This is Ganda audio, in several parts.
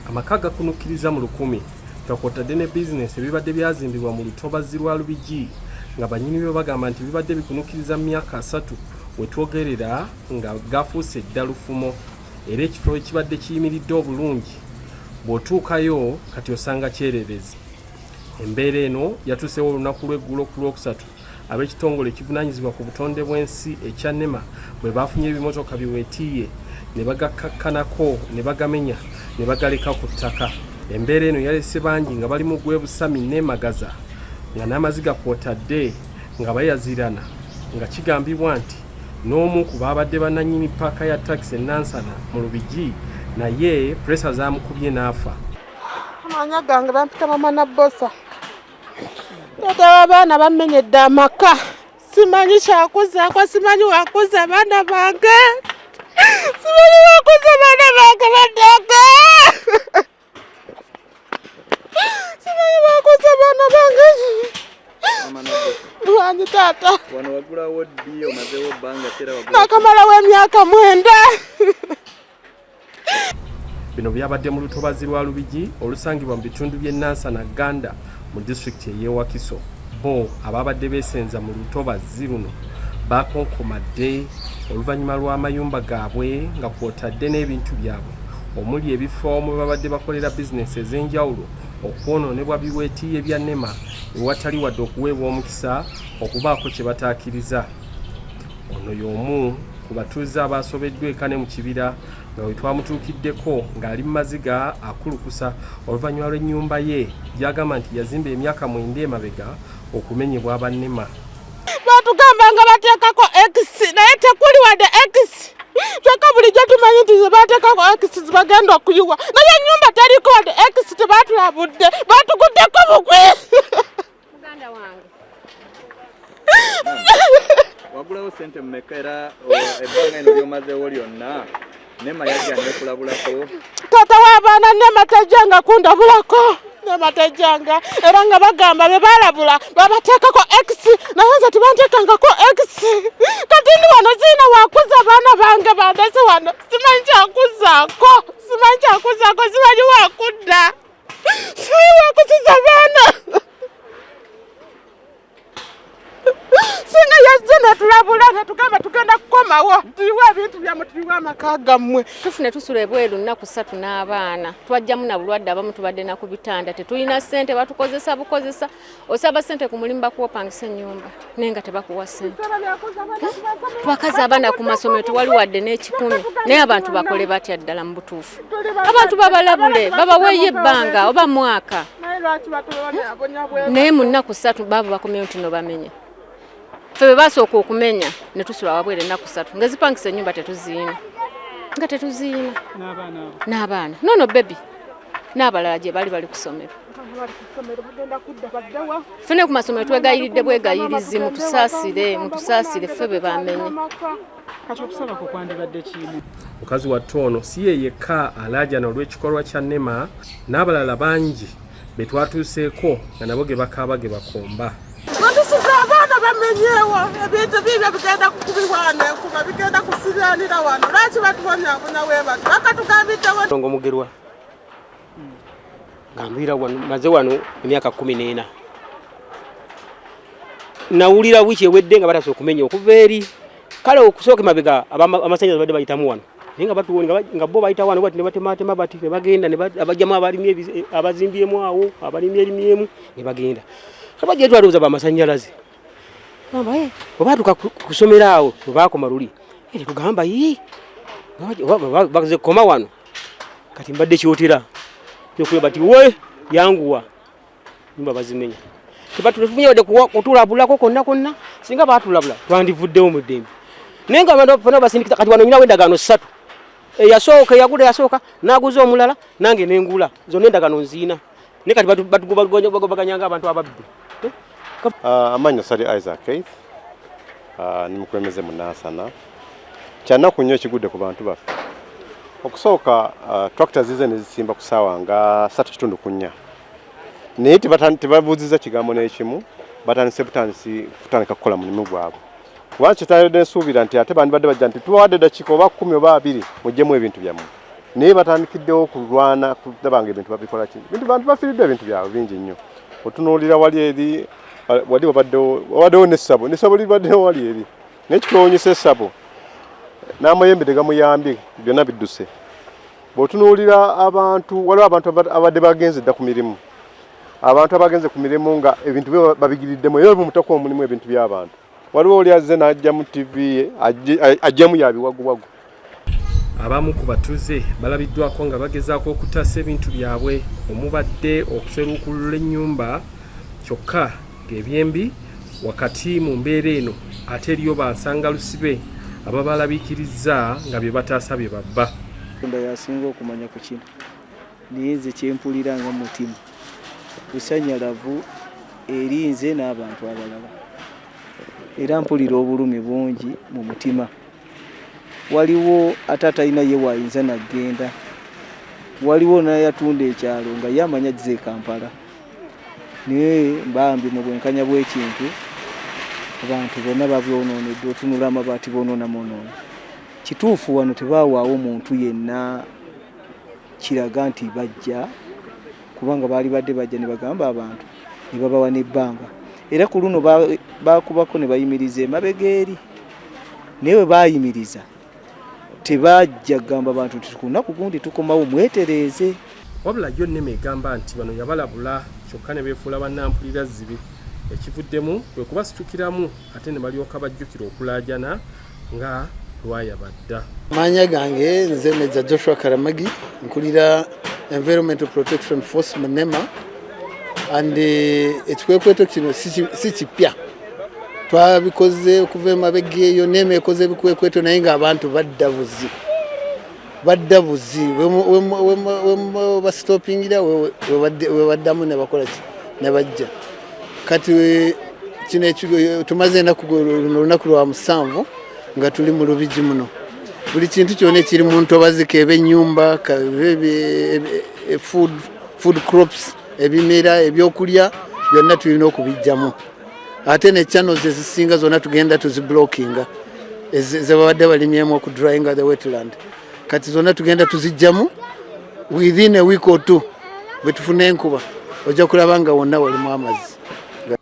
Amaka gakunukkiriza mu 1000 gakwotadde ne bizinesi ebibadde byazimbibwa mu lutobazi lwa Lubigi nga banyini byo bagamba nti bibadde bikunukkiriza mu myaka 3 wetwogerera nga gafuuse eddalufumo era ekifo ekibadde kiyimiridde obulungi bw'otuukayo kati osanga kyererezi. Embeera eno yatuusewo olunaku lw'eggulo ku Lwokusatu ab'ekitongole ekivunaanyizibwa ku butonde bw'ensi ekya NEMA bwe baafunye ebimotoka biweetiiye ne bagakakkanako ne bagamenya ne bagaleka ku ttaka. Embeera eno yalese bangi nga bali mu gwebusami n'emagaza nga n'amaziga kwotadde nga bayazirana nga kigambibwa nti n'omu ku baabadde bannannyini paaka ya takisi Nansana mu Lubigi naye presa zaamukubye n'afa. Amanya gange bampita mama na bosa. Tata w'abaana bamenyedde amaka. Simanyi kyakuzaako, simanyi wakuza abaana bange. Simanyi wakuza abaana bange baddaga. Simanyi wakuza abaana bange. Lwanyi taata. Wano wagulawo ddi omazeewo bbanga tera wagula. Nakamalawo emyaka 9. Bino byabadde mu lutobazi lwa Lubigi olusangibwa mu bitundu by'e Nansana Ganda mu disitulikiti ey'e Wakiso. Bo ababadde beesenza mu lutobazi luno bakonkomadde oluvannyuma lw'amayumba gaabwe nga kwotadde n'ebintu byabwe omuli ebifo mwe babadde bakolera bizinesi ez'enjawulo okwonoonebwa biweetiiye bya NEMA ewatali wadde okuweebwa omukisa okubaako kye bataakiriza. Ono y'omu ku batuuze abaasobeddwa ekane mu kibira nga we twamutuukiddeko ng'ali mu maziga akulukusa oluvannyuma lw'ennyumba ye gy'agamba nti yazimba emyaka 9 emabega okumenyebwa aba NEMA. Batugamba nga bateekako X naye tekuli wadde X. Kyokka bulijjo tumanyi nti ze bateekako X zibagenda okuyiwa naye ennyumba teriko wadde X tebaatulabudde baatuguddeko bugwe. Muganda wange wagulawo ssente mmeka era ebbanga eno ly'omazeewo lyonna NEMA yajja nekulabulako? Taata w'abaana NEMA tajjanga kundabulako. NEMA tajjanga era nga bagamba be baalabula babateekako X naye nze tebanteekangako X. Kati ndi wano ziina wakuza abaana bange bandese wano simanyi kyakuzaako simanyi wakudda simanyi wakuziza abaana. Singa yazze netulabula netugamba tugenda kukomawo tuliwa ebintu byammwe tuliwa amaka gammwe. tufune tusula ebweru nnaku 3 n'abaana twajjamu na bulwadde abamu tubadde na ku bitanda tetulina ssente batukozesa bukozesa osaba ssente ku mulimu bakuwopangisa ennyumba naye nga tebakuwa ssente. Twakaza abaana ku masomero tewali wadde n'ekikumi naye abantu bakole batya ddala mu butuufu. Abantu babalabule babaweeyo ebbanga oba mwaka naye mu nnaku 3 baabo bakomyeyo nti no bamenya. Febe basooka okumenya ne tusula wabwere ennaku 3 nga zipangisa ennyumba tetuziina n'abaana nono bebi n'abalala gye bali ku ssomero. Fene ku masomero twegayiridde bwegayirizi mutusaasire febe bamenye. Mukazi wa Tono si ye yekka alaajana olw'ekikolwa kya NEMA n'abalala bangi be twatuuseeko nga nabo ge bakaaba ge bakomba. Batusiza abaana bamenyeewo ebintu bibyo bigenda kukubiwaana kuba bigenda kusiranira wano lwaki batubonyabonya webati bakatugambiddewo Tongo Mugerwa ngambira wano maze wano emyaka 14 nawulira wiki ewedde nga batasobola okumenya okuva eri kale okusooka mabega amasannyalaze badde bayitamu wano naye nga batuwona nga bo bayita wano bati ne batematema bati ne bagenda ne abajjamu abalimi abazimbyemu awo abalimi erimyemu ne bagenda kabajja twalooza bamasannyalaze gamba obatuka kusomera awo baakoma luli tugamba baze koma wano kati mbadde kyotera yokuba bati we yanguwa nyumba bazimenya tebatufunye wadde kutulabulako konna singa batulabula twandivuddewo mu ddembe naye nga abantu fana basindikiza kati wano nyinawo endagaano 3 yagula naguza omulala nange nengula zonna endagaano nziina naye kati batugobaganyanga abantu ababbi. Amannya Sali Isaac Keith ni mukulembeze mu Nansana kyanaku nnyo ekigudde ku bantu baffe. Okusooka tractors zize ne zisimba ku ssaawa nga 3:4 naye tebabuuziza kigambo n'ekimu batandise kutandika kukola mulimu gwabwe. Lwaki tayodde nsuubira nti ate bandibadde bajja nti tubawadde dakiika oba 10 oba 20 muggyemu ebintu byammwe naye batandikiddewo kulwana kulaba ebintu babikola ki bintu bantu bafiiriddwa ebintu byabwe bingi nnyo otunuulira wali eri wali wabaddewo n'essabo libaddewo wali eri n'ekitowonyesa essabo n'amayembe tegamuyambye byonna bidduse bw'otunuulira abantu waliwo abantu abadde bagenze dda ku mirimu abantu abagenze ku mirimu nga ebintu babigiriddemu era bumutako omulimu ebintu by'abantu waliwo oli azze n'ajja mu TV ye ajjamu yabiwaguwagu. Abamu ku batuze balabiddwako nga bagezaako okutasa ebintu byabwe omubadde okuseruukulula ennyumba kyokka ng'ebyembi wakati mu mbeera eno ate eriyo bansanga lusibe ababalabiikiriza nga bye bataasa bye babba. Katonda yasinga okumanya ku kino naye nze kyempulira nga mutima busanyalavu eri nze n'abantu abalala era mpulira obulumi bungi mu mutima. Waliwo atata ina ye waayinza nagenda, waliwo n'ayatunda ekyalo nga yamanya gize Kampala, naye mbambi mu bwenkanya bw'ekintu abantu bonna babyonoonedde otunula amabaati boonoonamunoono. Kituufu wano tebaawaawo muntu yenna kiraga nti bajja kubanga baali badde bajja ne bagamba abantu ne babawa n'ebbanga era ku luno baakubako ne bayimiriza emabega eri naye bwe baayimiriza tebajja kugamba abantu nti ku lunaku gundi tukomawo mwetereeze. Wabula yo nneme egamba nti bano yabalabula kyokka ne beefuula bannampulira zibi ekivuddemu kwe kubasitukiramu ate ne balyoka bajjukira okulaajana nga lwayabadda. Manya gange nze Meja Joshua Karamagi nkulira Environmental Protection Force Manema and ekikwekweto kino si kipya twabikoze okuva emabega eyo Nema ekoze ebikwekweto naye nga abantu badda buzi bastopingira webaddamu ne bakola ne bajja kati kino ekyo tumaze olunaku lwa 7 nga tuli mu Lubigi muno. Buli kintu kyonna ekiri mu ntobazi kebe ennyumba food crops ebimera ebyokulya byonna tulina okubijjamu ate ne channels ezisinga zonna tugenda tuziblockinga ze babadde balimyemu okudryinga the wetland kati zonna tugenda tuzijjamu within a week or two bwe tufuna enkuba ojja kulaba nga wonna walimu amazzi.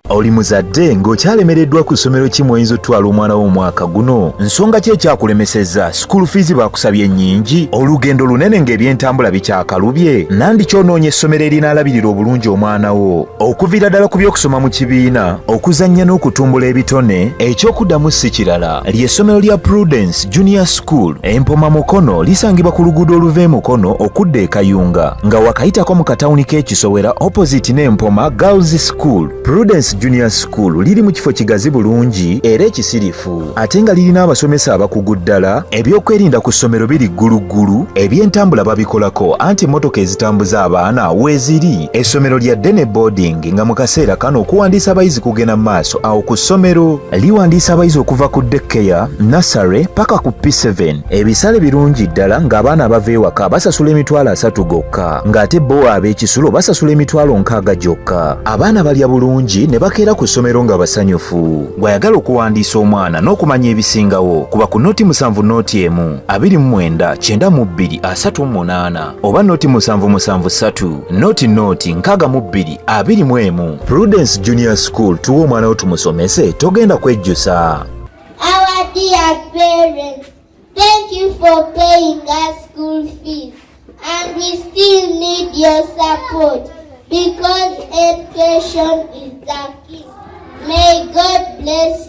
Oli muzadde ng'okyalemereddwa ku ssomero kimu oyinza otwala omwana wo omwaka guno nsonga ki ekyakulemesezza school fees bakusabye nnyingi olugendo lunene ng'ebyentambula bikyakalubye nandi kyonoonya essomero erinaalabirira obulungi omwana wo okuviira ddala ku by'okusoma mu kibiina okuzannya n'okutumbula ebitone ekyokuddamu si kirala ly'essomero lya Prudence Junior School Empoma Mukono lisangibwa ku luguudo oluva e Mukono okudda e Kayunga nga wakayitako mu katawuni k'Ekisowera opposite n'Empoma Girls School. Prudence Junior School liri mu kifo kigazi bulungi era ekisirifu ate nga lirina abasomesa abakugu ddala ebyokwerinda ku ssomero biri gguluggulu ebyentambula babikolako anti emmotoka ezitambuza abaana weeziri essomero lya Dene Boarding nga mu kaseera kano okuwandiisa abayizi kugenda mu maaso awo ku ssomero liwandiisa abayizi okuva ku daycare nursery paka ku P7 ebisale birungi ddala ng'abaana abava ewaka basasula emitwalo 3 gokka ng'ate bo ab'ekisulo basasula emitwalo 6 gyokka. Abaana balya bulungi ne bakeera ku ssomero nga basanyufu. Gwayagala okuwandiisa omwana n'okumanya ebisingawo kuba ku noti 7 noti 1 29 92 38 oba noti 773 noti 62 21. Prudence Junior School tuwa omwana wo tumusomese togenda kwejjusa. Our dear parents, thank you for paying us school fees and we still need your support because education is the key. May God bless